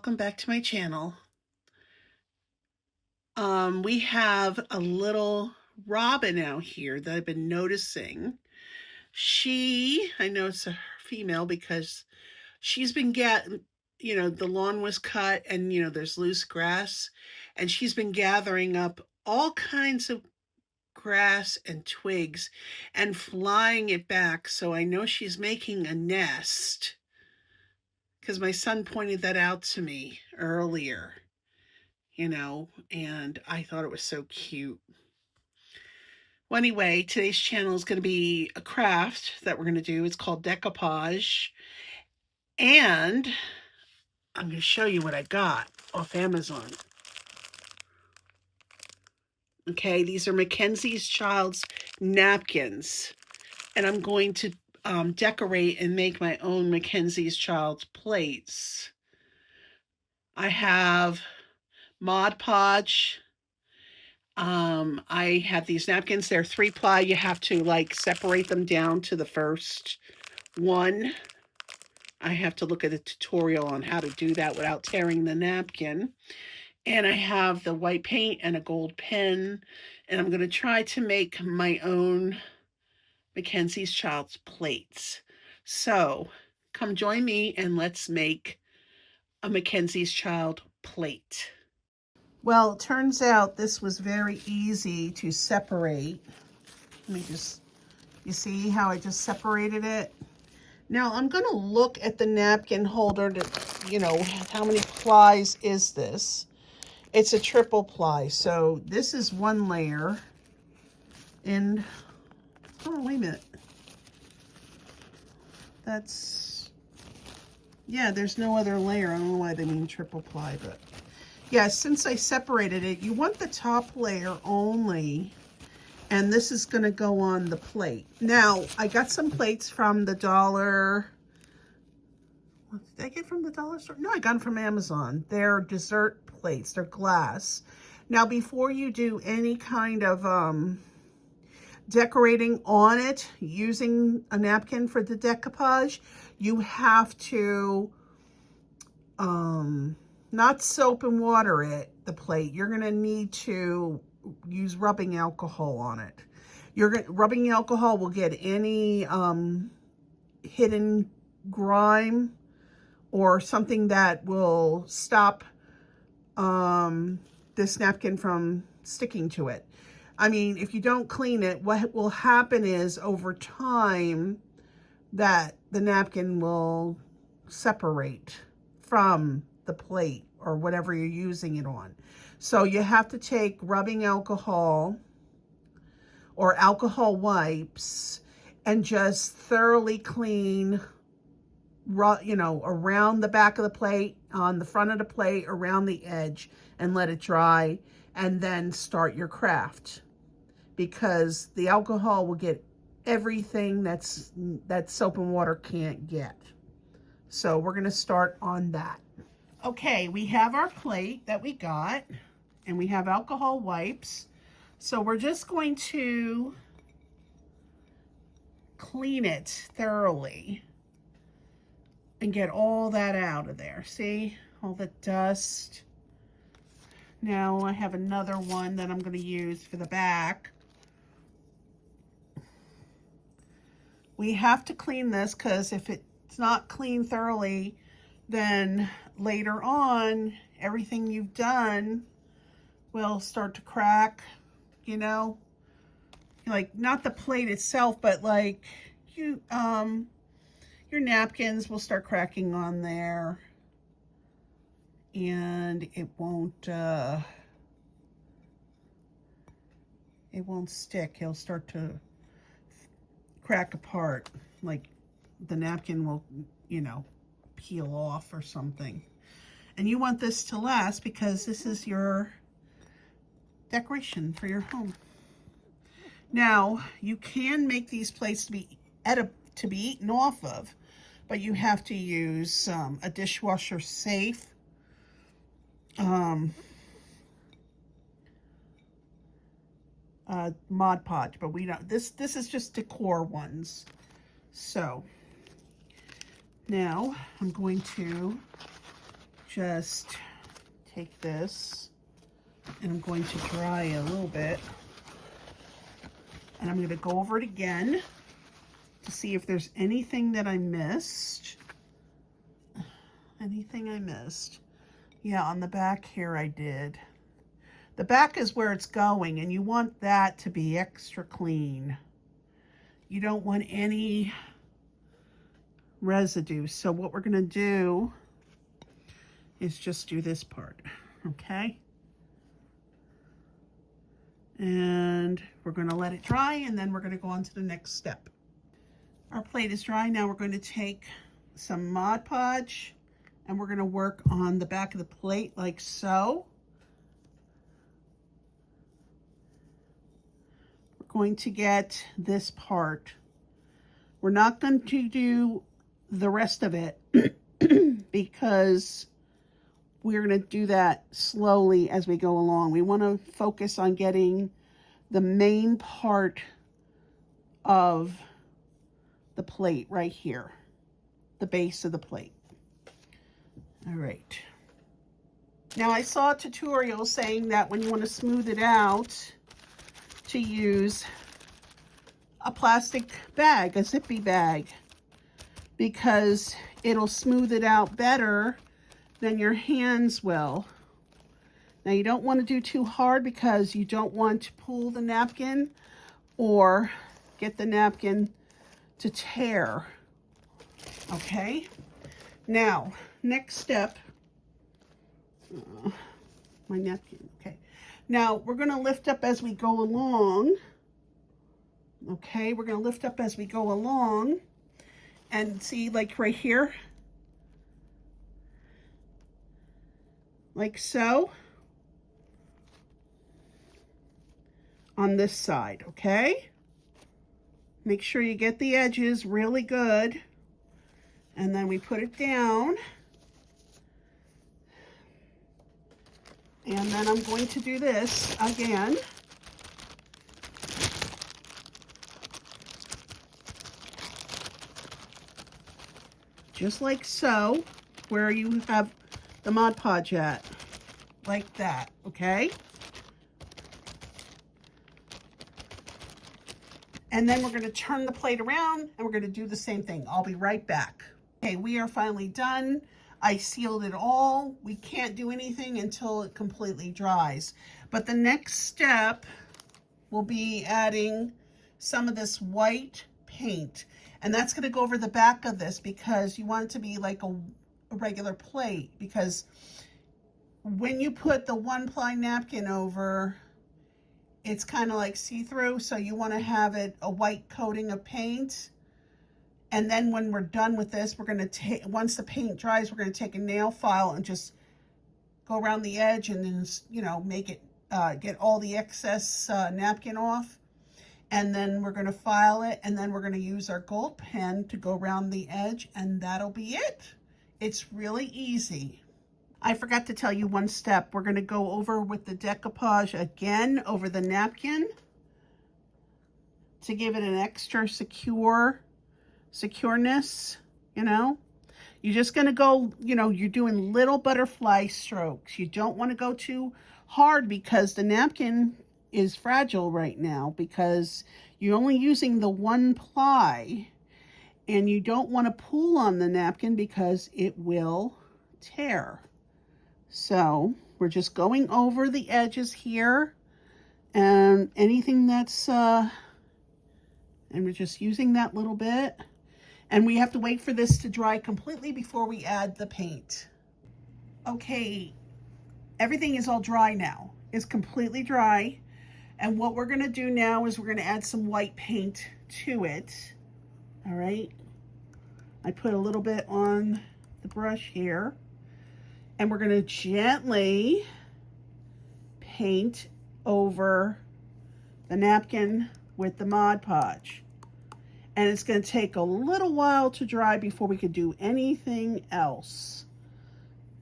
welcome back to my channel. We have a little robin out here that I've been noticing. I know it's a female because she's been the lawn was cut and, there's loose grass, and she's been gathering up all kinds of grass and twigs and flying it back. So I know she's making a nest because my son pointed that out to me earlier. And I thought it was so cute. Well, anyway, today's channel is going to be a craft that we're going to do. It's called Decoupage. And I'm going to show you what I got off Amazon. Okay, these are MacKenzie Childs napkins. And I'm going to decorate and make my own MacKenzie Childs plates. I have Mod Podge. I have these napkins. They're 3-ply. You have to separate them down to the first one. I have to look at a tutorial on how to do that without tearing the napkin. And I have the white paint and a gold pen. And I'm going to try to make my own MacKenzie Childs plates. So come join me and let's make a MacKenzie Childs plate. Well, it turns out this was very easy to separate. You see how I just separated it? Now I'm going to look at the napkin holder to, how many plies is this? It's a 3-ply. So this is one layer. And, oh, wait a minute. There's no other layer. I don't know why they mean 3-ply, but. Yeah, since I separated it, you want the top layer only, and this is going to go on the plate. Now, I got some plates from the dollar. What did I get from the dollar store? No, I got them from Amazon. They're dessert plates. They're glass. Now, before you do any kind of decorating on it using a napkin for the decoupage, you have to not soap and water the plate. You're going to need to use rubbing alcohol on it. Rubbing alcohol will get any hidden grime or something that will stop this napkin from sticking to it. I mean, if you don't clean it, what will happen is over time that the napkin will separate from the plate or whatever you're using it on. So you have to take rubbing alcohol or alcohol wipes and just thoroughly clean, around the back of the plate, on the front of the plate, around the edge, and let it dry, and then start your craft, because the alcohol will get everything that soap and water can't get. So we're going to start on that. Okay, we have our plate that we got, and we have alcohol wipes. So we're just going to clean it thoroughly and get all that out of there. See, all the dust. Now I have another one that I'm going to use for the back. We have to clean this because if it's not cleaned thoroughly, then later on, everything you've done will start to crack, like not the plate itself, but like your napkins will start cracking on there, and it won't stick. It'll start to crack apart, like the napkin will, peel off or something. And you want this to last because this is your decoration for your home. Now, you can make these plates to be eaten off of, but you have to use a dishwasher safe Mod Podge, but we don't. This is just decor ones. So now I'm going to just take this and I'm going to dry a little bit. And I'm going to go over it again to see if there's anything that I missed. Anything I missed. Yeah, on the back here I did. The back is where it's going, and you want that to be extra clean. You don't want any residue. So what we're going to do is just do this part, okay? And we're going to let it dry, and then we're going to go on to the next step. Our plate is dry. Now we're going to take some Mod Podge and we're going to work on the back of the plate like so. We're going to get this part. We're not going to do the rest of it because we're going to do that slowly as we go along. We want to focus on getting the main part of the plate right here, the base of the plate. All right. Now I saw a tutorial saying that when you want to smooth it out, to use a plastic bag, a zippy bag, because it'll smooth it out better than your hands will. Now you don't want to do too hard because you don't want to pull the napkin or get the napkin to tear. Okay, now next step, my napkin. Okay, now we're going to lift up as we go along. Okay, we're going to lift up as we go along, and see, like right here, like so, on this side. Okay, make sure you get the edges really good, and then we put it down. And then I'm going to do this again. Just like so, where you have the Mod Podge at, like that, okay? And then we're going to turn the plate around and we're going to do the same thing. I'll be right back. Okay, we are finally done. I sealed it all. We can't do anything until it completely dries. But the next step will be adding some of this white paint. And that's going to go over the back of this because you want it to be like a regular plate. Because when you put the one-ply napkin over, it's kind of like see-through. So you want to have it a white coating of paint. And then when we're done with this, we're going to take, once the paint dries, we're going to take a nail file and just go around the edge and then, you know, make it, get all the excess napkin off. And then we're going to file it, and then we're going to use our gold pen to go around the edge, and that'll be it. It's really easy. I forgot to tell you one step. We're going to go over with the decoupage again over the napkin to give it an extra secureness, you know. You're just going to go, you know, you're doing little butterfly strokes. You don't want to go too hard because the napkin is fragile right now because you're only using the one ply, and you don't want to pull on the napkin because it will tear. So we're just going over the edges here and anything that's and we're just using that little bit, and we have to wait for this to dry completely before we add the paint. Okay, everything is all dry now. It's completely dry. And what we're going to do now is we're going to add some white paint to it. All right. I put a little bit on the brush here. And we're going to gently paint over the napkin with the Mod Podge. And it's going to take a little while to dry before we could do anything else.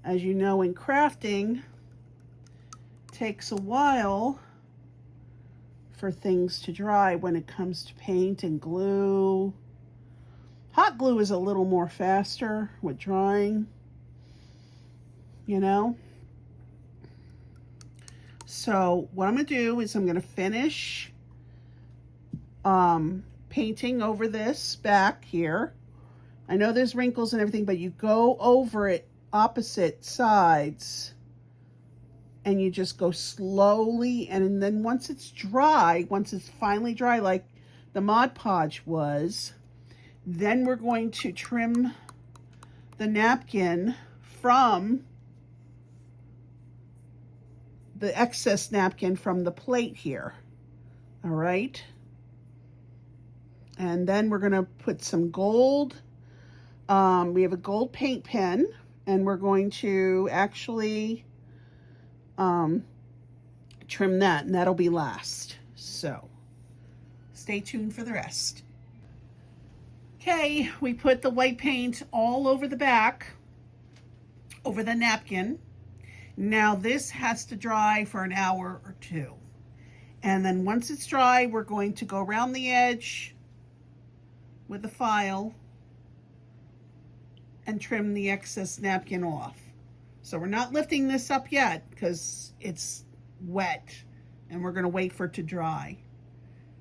As you know, in crafting, it takes a while for things to dry when it comes to paint and glue. Hot glue is a little more faster with drying. you know? So what I'm going to do is I'm going to finish painting over this back here. I know there's wrinkles and everything, but you go over it opposite sides and you just go slowly. And then once it's dry, once it's finally dry, like the Mod Podge was, then we're going to trim the napkin from the excess napkin from the plate here. All right. And then we're going to put some gold. We have a gold paint pen, and we're going to actually trim that, and that'll be last. So stay tuned for the rest. Okay, we put the white paint all over the back, over the napkin. Now this has to dry for an hour or two. And then once it's dry, we're going to go around the edge with the file and trim the excess napkin off. So we're not lifting this up yet because it's wet and we're gonna wait for it to dry.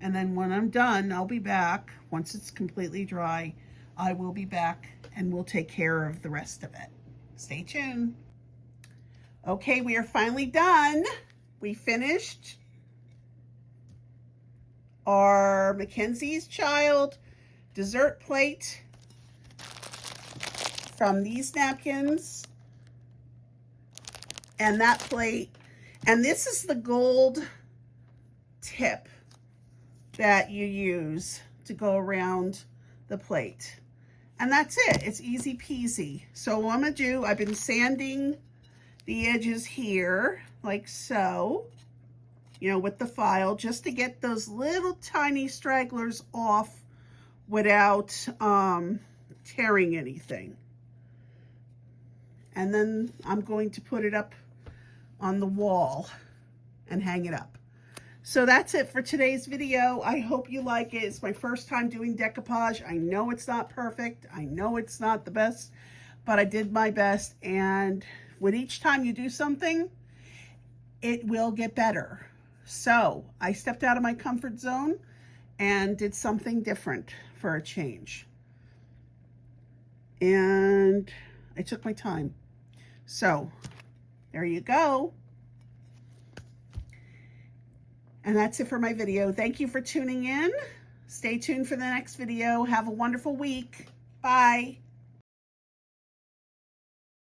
And then when I'm done, I'll be back. Once it's completely dry, I will be back and we'll take care of the rest of it. Stay tuned. Okay, we are finally done. We finished our MacKenzie's Child dessert plate from these napkins and that plate. And this is the gold tip that you use to go around the plate. And that's it. It's easy peasy. So what I'm gonna do, I've been sanding the edges here like so, you know, with the file, just to get those little tiny stragglers off without tearing anything. And then I'm going to put it up on the wall and hang it up. So that's it for today's video. I hope you like it. It's my first time doing decoupage. I know it's not perfect. I know it's not the best, but I did my best. And with each time you do something, it will get better. So I stepped out of my comfort zone and did something different for a change. And I took my time. So there you go. And that's it for my video. Thank you for tuning in. Stay tuned for the next video. Have a wonderful week. Bye.